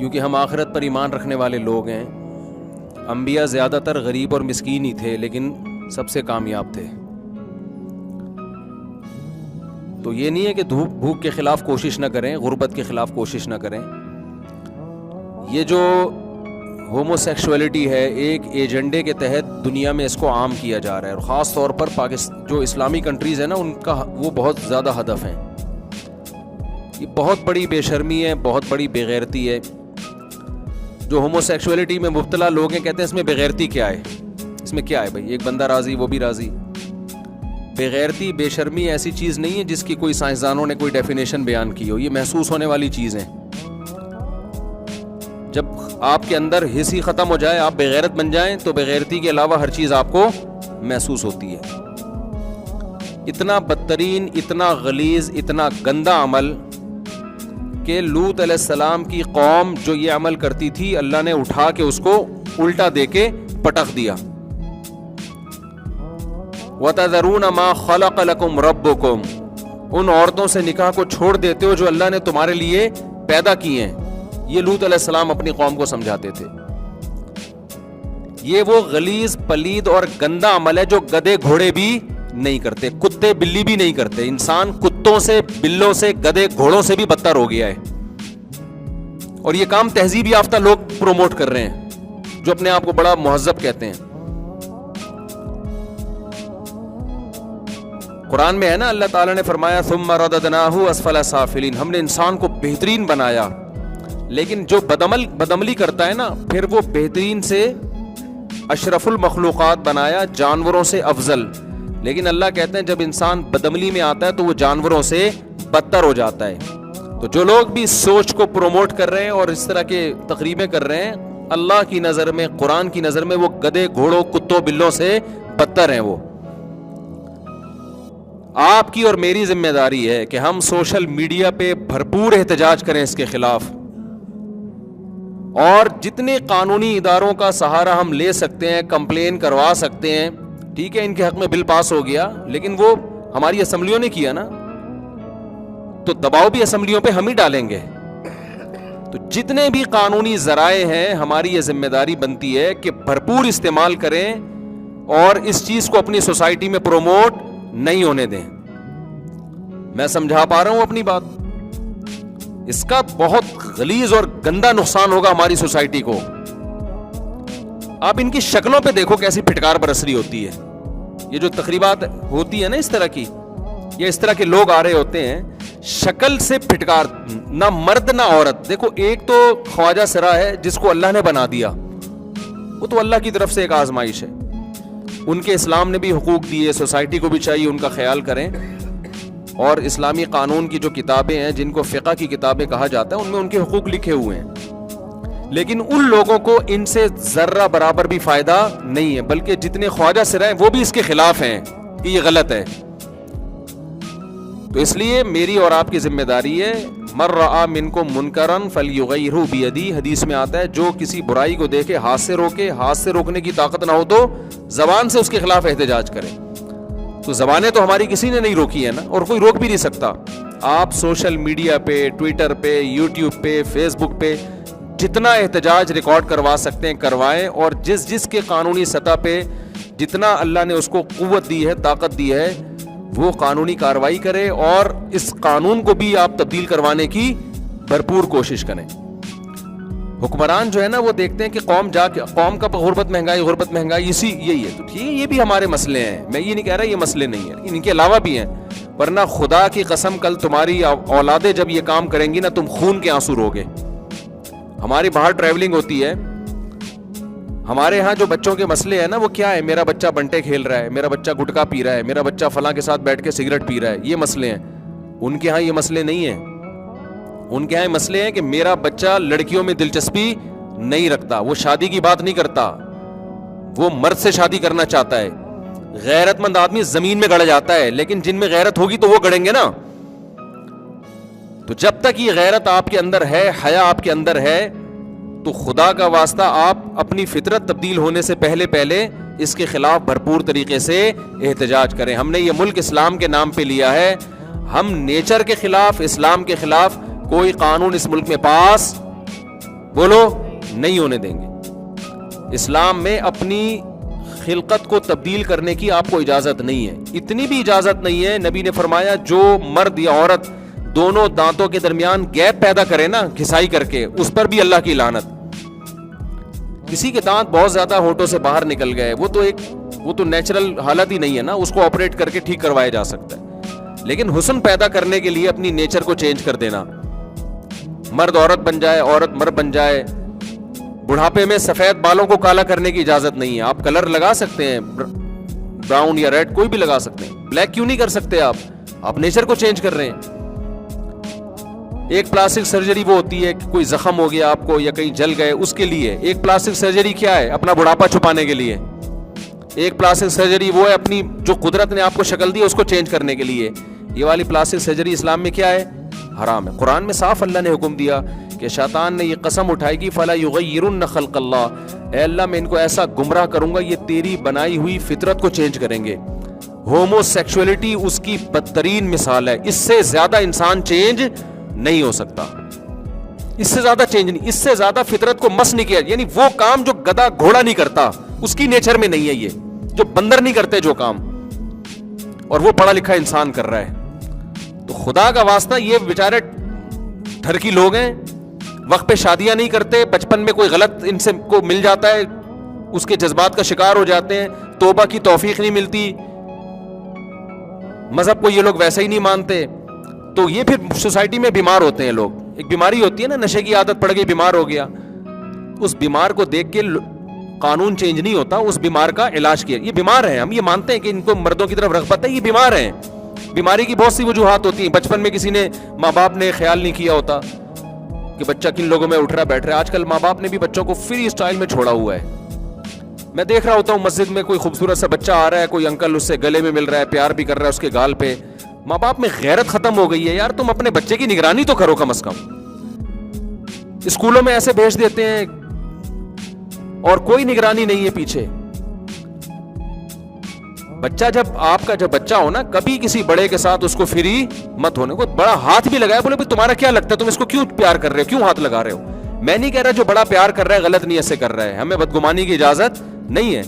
کیونکہ ہم آخرت پر ایمان رکھنے والے لوگ ہیں. انبیاء زیادہ تر غریب اور مسکین ہی تھے لیکن سب سے کامیاب تھے. تو یہ نہیں ہے کہ بھوک کے خلاف کوشش نہ کریں, غربت کے خلاف کوشش نہ کریں. یہ جو ہومو سیکشولیٹی ہے ایک ایجنڈے کے تحت دنیا میں اس کو عام کیا جا رہا ہے, اور خاص طور پر جو اسلامی کنٹریز ہیں نا ان کا وہ بہت زیادہ ہدف ہیں. یہ بہت بڑی بے شرمی ہے, بہت بڑی بے غیرتی ہے. جو ہومو سیکشولیٹی میں مبتلا لوگ ہیں کہتے ہیں اس میں بے غیرتی کیا ہے, اس میں کیا ہے بھائی, ایک بندہ راضی وہ بھی راضی. بے غیرتی بے شرمی ایسی چیز نہیں ہے جس کی کوئی سائنسدانوں نے کوئی ڈیفینیشن بیان کی ہو. یہ محسوس ہونے والی چیز ہے. جب آپ کے اندر حس ہی ختم ہو جائے, آپ بے غیرت بن جائیں, تو بے غیرتی کے علاوہ ہر چیز آپ کو محسوس ہوتی ہے. اتنا بدترین, اتنا غلیظ, اتنا گندا عمل کہ لوط علیہ السلام کی قوم جو یہ عمل کرتی تھی اللہ نے اٹھا کے اس کو الٹا دے کے پٹخ دیا. وَتَذَرُونَ مَا خَلَقَ لَكُمْ رَبُّكُمْ, ان عورتوں سے نکاح کو چھوڑ دیتے ہو جو اللہ نے تمہارے لیے پیدا کی ہیں. یہ لوط علیہ السلام اپنی قوم کو سمجھاتے تھے. یہ وہ غلیظ, پلید اور گندا عمل ہے جو گدھے گھوڑے بھی نہیں کرتے, کتے بلی بھی نہیں کرتے. انسان کتوں سے, بلوں سے, گدھے گھوڑوں سے بھی بدتر ہو گیا ہے. اور یہ کام تہذیب یافتہ لوگ پروموٹ کر رہے ہیں جو اپنے آپ کو بڑا مہذب کہتے ہیں. قرآن میں ہے نا, اللہ تعالیٰ نے فرمایا ثم رددناہ اسفل سافلین, ہم نے انسان کو بہترین بنایا, لیکن جو بدعملی کرتا ہے نا پھر وہ بہترین سے اشرف المخلوقات بنایا, جانوروں سے افضل. لیکن اللہ کہتے ہیں جب انسان بدعملی میں آتا ہے تو وہ جانوروں سے بدتر ہو جاتا ہے. تو جو لوگ بھی سوچ کو پروموٹ کر رہے ہیں اور اس طرح کے تقریبیں کر رہے ہیں, اللہ کی نظر میں, قرآن کی نظر میں وہ گدھے گھوڑوں, کتوں, بلوں سے بدتر ہیں. وہ آپ کی اور میری ذمہ داری ہے کہ ہم سوشل میڈیا پہ بھرپور احتجاج کریں اس کے خلاف, اور جتنے قانونی اداروں کا سہارا ہم لے سکتے ہیں, کمپلین کروا سکتے ہیں. ٹھیک ہے, ان کے حق میں بل پاس ہو گیا, لیکن وہ ہماری اسمبلیوں نے کیا نا, تو دباؤ بھی اسمبلیوں پہ ہم ہی ڈالیں گے. تو جتنے بھی قانونی ذرائع ہیں ہماری یہ ذمہ داری بنتی ہے کہ بھرپور استعمال کریں اور اس چیز کو اپنی سوسائٹی میں پروموٹ نہیں ہونے دیں. میں سمجھا پا رہا ہوں اپنی بات؟ اس کا بہت غلیظ اور گندا نقصان ہوگا ہماری سوسائٹی کو. آپ ان کی شکلوں پہ دیکھو کیسی پھٹکار برس رہی ہوتی ہے. یہ جو تقریبات ہوتی ہے نا اس طرح کی, یا اس طرح کے لوگ آ رہے ہوتے ہیں, شکل سے پھٹکار, نہ مرد نہ عورت. دیکھو ایک تو خواجہ سرا ہے جس کو اللہ نے بنا دیا, وہ تو اللہ کی طرف سے ایک آزمائش ہے. ان کے اسلام نے بھی حقوق دیے, سوسائٹی کو بھی چاہیے ان کا خیال کریں. اور اسلامی قانون کی جو کتابیں ہیں جن کو فقہ کی کتابیں کہا جاتا ہے ان میں ان کے حقوق لکھے ہوئے ہیں, لیکن ان لوگوں کو ان سے ذرہ برابر بھی فائدہ نہیں ہے, بلکہ جتنے خواجہ سرا ہیں وہ بھی اس کے خلاف ہیں کہ یہ غلط ہے. تو اس لیے میری اور آپ کی ذمہ داری ہے, من رأى منکم منکرا فلیغیرہ بیدی, حدیث میں آتا ہے جو کسی برائی کو دیکھے ہاتھ سے روکے, ہاتھ سے روکنے کی طاقت نہ ہو تو زبان سے اس کے خلاف احتجاج کرے. تو زبانیں تو ہماری کسی نے نہیں روکی ہے نا, اور کوئی روک بھی نہیں سکتا. آپ سوشل میڈیا پہ, ٹویٹر پہ, یوٹیوب پہ, فیس بک پہ جتنا احتجاج ریکارڈ کروا سکتے ہیں کروائیں, اور جس کے قانونی سطح پہ جتنا اللہ نے اس کو قوت دی ہے, طاقت دی ہے, وہ قانونی کارروائی کرے, اور اس قانون کو بھی آپ تبدیل کروانے کی بھرپور کوشش کریں. حکمران جو ہے نا وہ دیکھتے ہیں کہ قوم کا غربت مہنگائی یہی ہے. تو ٹھیک ہے, یہ بھی ہمارے مسئلے ہیں, میں یہ نہیں کہہ رہا یہ مسئلے نہیں ہیں, ان کے علاوہ بھی ہیں. ورنہ خدا کی قسم کل تمہاری اولادیں جب یہ کام کریں گی نا تم خون کے آنسو روگے. ہماری باہر ٹریولنگ ہوتی ہے, ہمارے ہاں جو بچوں کے مسئلے ہیں نا وہ کیا ہے, میرا بچہ بنٹے کھیل رہا ہے, میرا بچہ گٹکا پی رہا ہے, میرا بچہ فلاں کے ساتھ بیٹھ کے سگریٹ پی رہا ہے, یہ مسئلے ہیں. ان کے ہاں یہ مسئلے نہیں ہیں. ان کے ہاں مسئلے ہیں کہ میرا بچہ لڑکیوں میں دلچسپی نہیں رکھتا, وہ شادی کی بات نہیں کرتا, وہ مرد سے شادی کرنا چاہتا ہے. غیرت مند آدمی زمین میں گڑ جاتا ہے, لیکن جن میں غیرت ہوگی تو وہ گڑیں گے نا. تو جب تک یہ غیرت آپ کے اندر ہے, حیا آپ کے اندر ہے, تو خدا کا واسطہ آپ اپنی فطرت تبدیل ہونے سے پہلے اس کے خلاف بھرپور طریقے سے احتجاج کریں. ہم نے یہ ملک اسلام کے نام پہ لیا ہے, ہم نیچر کے خلاف, اسلام کے خلاف کوئی قانون اس ملک میں پاس بولو نہیں ہونے دیں گے. اسلام میں اپنی خلقت کو تبدیل کرنے کی آپ کو اجازت نہیں ہے. اتنی بھی اجازت نہیں ہے, نبی نے فرمایا جو مرد یا عورت دونوں دانتوں کے درمیان گیپ پیدا کرے نا گھسائی کر کے, اس پر بھی اللہ کی لعنت. کسی کے دانت بہت زیادہ ہونٹوں سے باہر نکل گئے, وہ تو نیچرل حالت ہی نہیں ہے نا, اس کو آپریٹ کر کے ٹھیک کروایا جا سکتا ہے. لیکن حسن پیدا کرنے کے لیے اپنی نیچر کو چینج کر دینا, مرد عورت بن جائے, عورت مرد بن جائے. بڑھاپے میں سفید بالوں کو کالا کرنے کی اجازت نہیں ہے. آپ کلر لگا سکتے ہیں, براؤن یا ریڈ کوئی بھی لگا سکتے ہیں, بلیک کیوں نہیں کر سکتے آپ نیچر کو چینج کر رہے ہیں. ایک پلاسٹک سرجری وہ ہوتی ہے کہ کوئی زخم ہو گیا آپ کو یا کہیں جل گئے, اس کے لیے. ایک پلاسٹک سرجری کیا ہے, اپنا بڑھاپا چھپانے کے لیے. ایک پلاسٹک سرجری وہ ہے اپنی جو قدرت نے آپ کو شکل دی اس کو چینج کرنے کے لیے. یہ والی پلاسٹک سرجری اسلام میں کیا ہے, حرام ہے. قرآن میں صاف اللہ نے حکم دیا کہ شیطان نے یہ قسم اٹھائی کہ فلا یغیرن خلق اللہ, اے اللہ میں ان کو ایسا گمراہ کروں گا یہ تیری بنائی ہوئی فطرت کو چینج کریں گے. ہومو سیکسولیٹی اس کی بدترین مثال ہے. اس سے زیادہ انسان چینج نہیں ہو سکتا, اس سے زیادہ چینج نہیں, اس سے زیادہ فطرت کو مس نہیں کیا. یعنی وہ کام جو گدھا گھوڑا نہیں کرتا اس کی نیچر میں نہیں ہے, یہ جو بندر نہیں کرتے جو کام, اور وہ پڑھا لکھا انسان کر رہا ہے. تو خدا کا واسطہ یہ بیچارے ٹھرکی لوگ ہیں, وقت پہ شادیاں نہیں کرتے, بچپن میں کوئی غلط ان سے کو مل جاتا ہے, اس کے جذبات کا شکار ہو جاتے ہیں, توبہ کی توفیق نہیں ملتی, مذہب کو یہ لوگ ویسے ہی نہیں مانتے, تو یہ پھر سوسائٹی میں بیمار ہوتے ہیں لوگ. ایک بیماری ہوتی ہے نا, نشے کی عادت پڑ گئی, بیمار ہو گیا. اس بیمار کو دیکھ کے قانون چینج نہیں ہوتا, اس بیمار کا علاج کیا. یہ بیمار ہیں, ہم یہ مانتے ہیں کہ ان کو مردوں کی طرف رغبت ہے, یہ بیمار ہیں. بیماری کی بہت سی وجوہات ہوتی ہیں. بچپن میں کسی نے, ماں باپ نے خیال نہیں کیا ہوتا کہ بچہ کن لوگوں میں اٹھ رہا بیٹھ رہا ہے. آج کل ماں باپ نے بھی بچوں کو فری اسٹائل میں چھوڑا ہوا ہے. میں دیکھ رہا ہوتا ہوں مسجد میں کوئی خوبصورت سا بچہ آ رہا ہے, کوئی انکل اس سے گلے میں مل رہا ہے, پیار بھی کر رہا ہے اس کے گال پہ. ماں باپ میں غیرت ختم ہو گئی ہے یار, تم اپنے بچے کی نگرانی تو کرو کم از کم. اسکولوں میں ایسے بھیج دیتے ہیں اور کوئی نگرانی نہیں ہے پیچھے. بچہ جب بچہ ہو نا, کبھی کسی بڑے کے ساتھ اس کو فری مت ہونے کو. بڑا ہاتھ بھی لگایا, بولے تمہارا کیا لگتا ہے, تم اس کو کیوں پیار کر رہے ہو, کیوں ہاتھ لگا رہے ہو. میں نہیں کہہ رہا جو بڑا پیار کر رہا ہے غلط نیت سے کر رہا ہے, ہمیں بدگمانی کی اجازت نہیں ہے,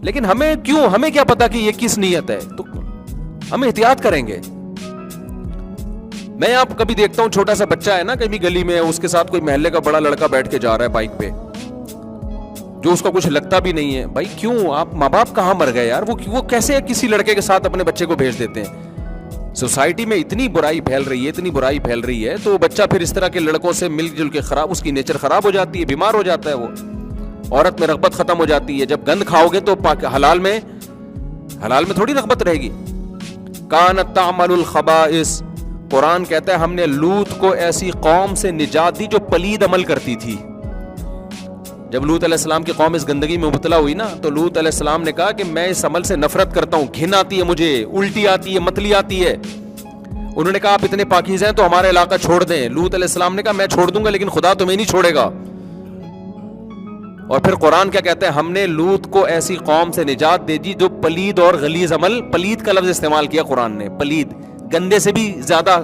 لیکن ہمیں کیا پتا کہ یہ کس نیت ہے, تو ہم احتیاط کریں گے. میں آپ کبھی دیکھتا ہوں چھوٹا سا بچہ ہے نا کبھی گلی میں, اس کے ساتھ کوئی محلے کا بڑا لڑکا بیٹھ کے جا رہا ہے بائک پہ, جو اس کا کچھ لگتا بھی نہیں ہے. بھائی کیوں, آپ ماں باپ کہاں مر گئے یار, وہ کیسے کسی لڑکے کے ساتھ اپنے بچے کو بھیج دیتے ہیں. سوسائٹی میں اتنی برائی پھیل رہی ہے, تو بچہ پھر اس طرح کے لڑکوں سے مل جل کے اس کی نیچر خراب ہو جاتی ہے, بیمار ہو جاتا ہے. وہ عورت میں رغبت ختم ہو جاتی ہے. جب گند کھاؤ گے تو حلال میں تھوڑی رغبت رہے گی. کانت تعمل الخبائث, قرآن کہتا ہے ہم نے لوط کو ایسی قوم سے نجات دی جو پلید عمل کرتی تھی. جب لوط علیہ السلام کی قوم اس گندگی میں مبتلا ہوئی نا, تو لوط علیہ السلام نے کہا کہ میں اس عمل سے نفرت کرتا ہوں, گھن آتی ہے مجھے, الٹی آتی ہے, متلی آتی ہے. انہوں نے کہا آپ اتنے پاکیزہ ہیں تو ہمارا علاقہ چھوڑ دیں. لوط علیہ السلام نے کہا میں چھوڑ دوں گا لیکن خدا تمہیں نہیں چھوڑے گا. اور پھر قرآن کیا کہتا ہے, ہم نے لوط کو ایسی قوم سے نجات دے دی جو پلید اور غلیظ عمل, پلید کا لفظ استعمال کیا قرآن نے, پلید گندے سے بھی زیادہ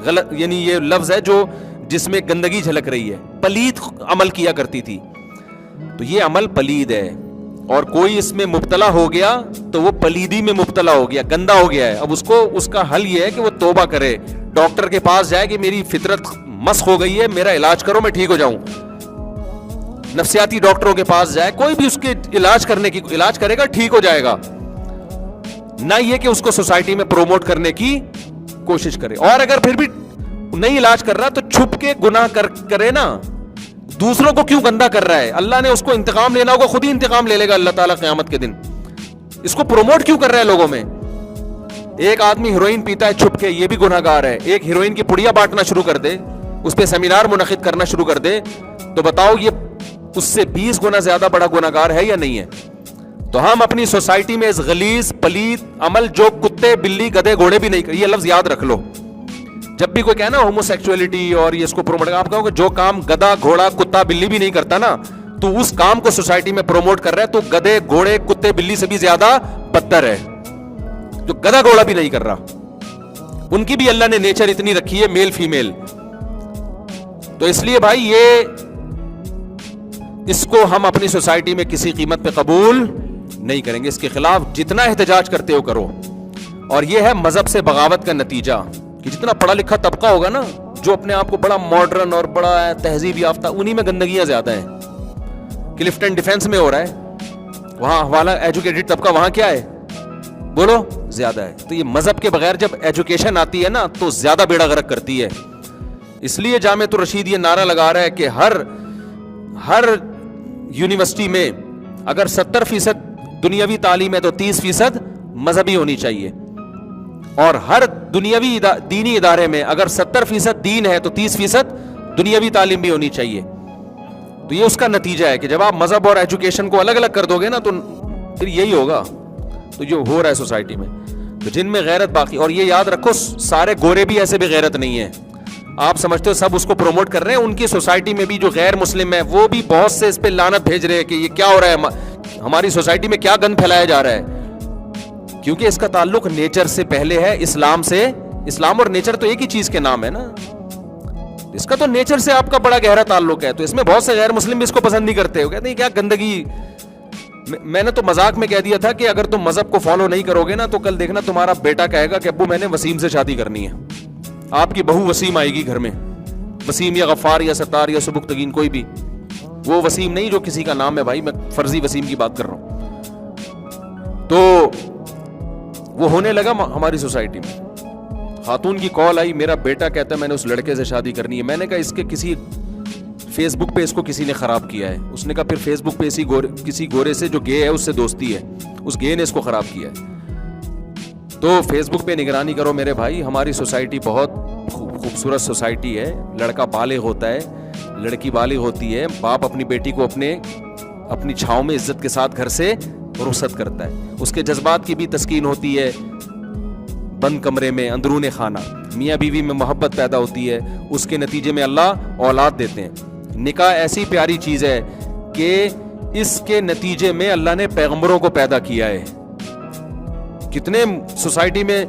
غلط, یعنی یہ لفظ ہے جو جس میں گندگی جھلک رہی ہے, پلید عمل کیا کرتی تھی. تو یہ عمل پلید ہے, اور کوئی اس میں مبتلا ہو گیا تو وہ پلیدی میں مبتلا ہو گیا, گندا ہو گیا ہے. اب اس کا حل یہ ہے کہ وہ توبہ کرے, ڈاکٹر کے پاس جائے کہ میری فطرت مسخ ہو گئی ہے, میرا علاج کرو میں ٹھیک ہو جاؤں. نفسیاتی ڈاکٹروں کے پاس جائے, کوئی بھی اس کے علاج کرے گا, ٹھیک ہو جائے گا. نہ یہ کہ اس کو سوسائٹی میں پروموٹ کرنے کی کوشش کرے. اور اگر پھر بھی نہیں علاج کر رہا تو چھپ کے گناہ کرے نا, دوسروں کو کیوں گندا کر رہا ہے. اللہ نے اس کو انتقام لینا ہوگا, خود ہی انتقام لے لے گا اللہ تعالیٰ قیامت کے دن. اس کو پروموٹ کیوں کر رہا ہے لوگوں میں. ایک آدمی ہیروئن پیتا ہے چھپ کے, یہ بھی گناہ گار ہے. ایک ہیروئن کی پڑیا بانٹنا شروع کر دے, اس پہ سیمینار منعقد کرنا شروع کر دے, تو بتاؤ یہ اس سے 20 گنا زیادہ بڑا گناہ گار ہے یا نہیں ہے. تو ہم اپنی سوسائٹی میں اس غلیظ پلید عمل جو کتے بلی گدھے گھوڑے بھی نہیں, یہ لفظ یاد رکھ لو. جب بھی کوئی کہنا ہومو سیکسولیٹی اور یہ اس کو پروموٹ, آپ کہو کہ جو کام گدھا گھوڑا کتا بلی بھی نہیں کرتا نا, تو اس کام کو سوسائٹی میں پروموٹ کر رہا ہے, تو گدھے گھوڑے کتے بلی سے بھی زیادہ بدتر ہے جو گدھا گھوڑا بھی نہیں کر رہا. ان کی بھی اللہ نے نیچر اتنی رکھی ہے, میل فیمیل. تو اس لیے بھائی یہ اس کو ہم اپنی سوسائٹی میں کسی قیمت پہ قبول نہیں کریں گے. اس کے خلاف جتنا احتجاج کرتے ہو کرو. اور یہ ہے مذہب سے بغاوت کا نتیجہ کہ جتنا پڑھا لکھا طبقہ ہوگا نا, جو اپنے آپ کو بڑا ماڈرن اور بڑا تہذیب یافتہ, انہی میں گندگیاں زیادہ ہیں. کلفٹن ڈیفینس میں ہو رہا ہے, وہاں والا ایجوکیٹڈ طبقہ وہاں کیا ہے بولو زیادہ ہے. تو یہ مذہب کے بغیر جب ایجوکیشن آتی ہے نا تو زیادہ بیڑا غرق کرتی ہے. اس لیے جامعۃ الرشید یہ نعرہ لگا رہا ہے کہ ہر یونیورسٹی میں اگر 70% دنیاوی تعلیم ہے تو 30% مذہبی ہونی چاہیے, اور ہر دنیاوی دینی ادارے میں اگر 70% دین ہے تو 30% دنیاوی تعلیم بھی ہونی چاہیے. تو یہ اس کا نتیجہ ہے کہ جب آپ مذہب اور ایجوکیشن کو الگ الگ کر دو گے نا تو پھر یہی ہوگا. تو جو ہو رہا ہے سوسائٹی میں, تو جن میں غیرت باقی, اور یہ یاد رکھو سارے گورے بھی ایسے بھی غیرت نہیں ہیں. آپ سمجھتے ہو سب اس کو پروموٹ کر رہے ہیں, ان کی سوسائٹی میں بھی جو غیر مسلم ہیں وہ بھی بہت سے اس پہ لعنت بھیج رہے ہیں کہ یہ کیا ہو رہا ہے, ہماری سوسائٹی میں کیا گند پھیلایا جا رہا ہے. کیونکہ اس کا تعلق نیچر سے پہلے ہے, اسلام سے. اسلام اور نیچر تو ایک ہی چیز کے نام ہے نا. اس کا تو نیچر سے آپ کا بڑا گہرا تعلق ہے. تو اس میں بہت سے غیر مسلم بھی اس کو پسند نہیں کرتے, کہتے ہیں کیا گندگی. میں نے تو مذاق میں کہہ دیا تھا کہ اگر تم مذہب کو فالو نہیں کرو گے نا تو کل دیکھنا تمہارا بیٹا کہے گا کہ ابو میں نے وسیم سے شادی کرنی ہے. آپ کی بہو وسیم آئے گی گھر میں, وسیم یا غفار یا ستار یا سبکتگین کوئی بھی, وہ وسیم نہیں جو کسی کا نام ہے بھائی, میں فرضی وسیم کی بات کر رہا ہوں. تو وہ ہونے لگا ہماری سوسائٹی میں. خاتون کی کال آئی, میرا بیٹا کہتا ہے میں نے اس لڑکے سے شادی کرنی ہے. میں نے کہا اس کے کسی فیس بک پہ اس کو کسی نے خراب کیا ہے. اس نے کہا پھر فیس بک پہ کسی گورے سے جو گے ہے اس سے دوستی ہے, اس گے نے اس کو خراب کیا ہے. تو فیس بک پہ نگرانی کرو میرے بھائی. ہماری سوسائٹی بہت خوبصورت سوسائٹی ہے. لڑکا بالغ ہوتا ہے, لڑکی بالغ ہوتی ہے, باپ اپنی بیٹی کو اپنی چھاؤں میں عزت کے ساتھ گھر سے رخصت کرتا ہے. اس کے جذبات کی بھی تسکین ہوتی ہے بند کمرے میں, اندرون خانہ. میاں بیوی میں محبت پیدا ہوتی ہے, اس کے نتیجے میں اللہ اولاد دیتے ہیں. نکاح ایسی پیاری چیز ہے کہ اس کے نتیجے میں اللہ نے پیغمبروں کو پیدا کیا ہے. کتنے سوسائٹی میں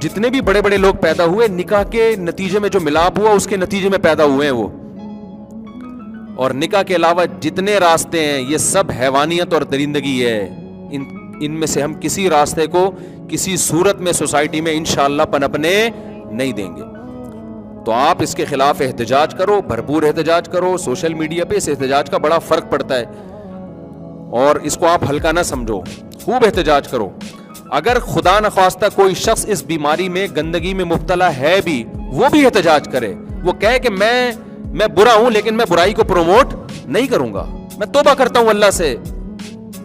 جتنے بھی بڑے بڑے لوگ پیدا ہوئے نکاح کے نتیجے میں, جو ملاپ ہوا اس کے نتیجے میں پیدا ہوئے ہیں وہ. اور نکاح کے علاوہ جتنے راستے ہیں یہ سب حیوانیت اور درندگی ہے. ان میں سے ہم کسی راستے کو کسی صورت میں سوسائٹی میں انشاءاللہ پنپنے نہیں دیں گے. تو آپ اس کے خلاف احتجاج کرو, بھرپور احتجاج کرو. سوشل میڈیا پہ اس احتجاج کا بڑا فرق پڑتا ہے اور اس کو آپ ہلکا نہ سمجھو, خوب احتجاج کرو. اگر خدا نخواستہ کوئی شخص اس بیماری میں گندگی میں مبتلا ہے بھی, وہ بھی احتجاج کرے. وہ کہے کہ میں برا ہوں لیکن میں برائی کو پروموٹ نہیں کروں گا, میں توبہ کرتا ہوں اللہ سے.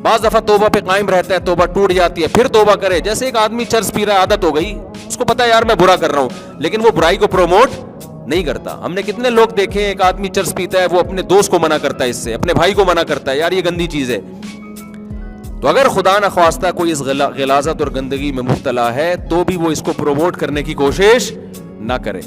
بعض دفعہ توبہ پہ قائم رہتا ہے, توبہ ٹوٹ جاتی ہے, پھر توبہ کرے. جیسے ایک آدمی چرس پی رہا ہے, عادت ہو گئی, اس کو پتا ہے یار میں برا کر رہا ہوں, لیکن وہ برائی کو پروموٹ نہیں کرتا. ہم نے کتنے لوگ دیکھے, ایک آدمی چرس پیتا ہے, وہ اپنے دوست کو منع کرتا ہے, اس سے اپنے بھائی کو منع کرتا ہے, یار یہ گندی چیز ہے. تو اگر خدا نخواستہ کوئی اس غلاظت اور گندگی میں مبتلا ہے تو بھی وہ اس کو پروموٹ کرنے کی کوشش نہ کرے.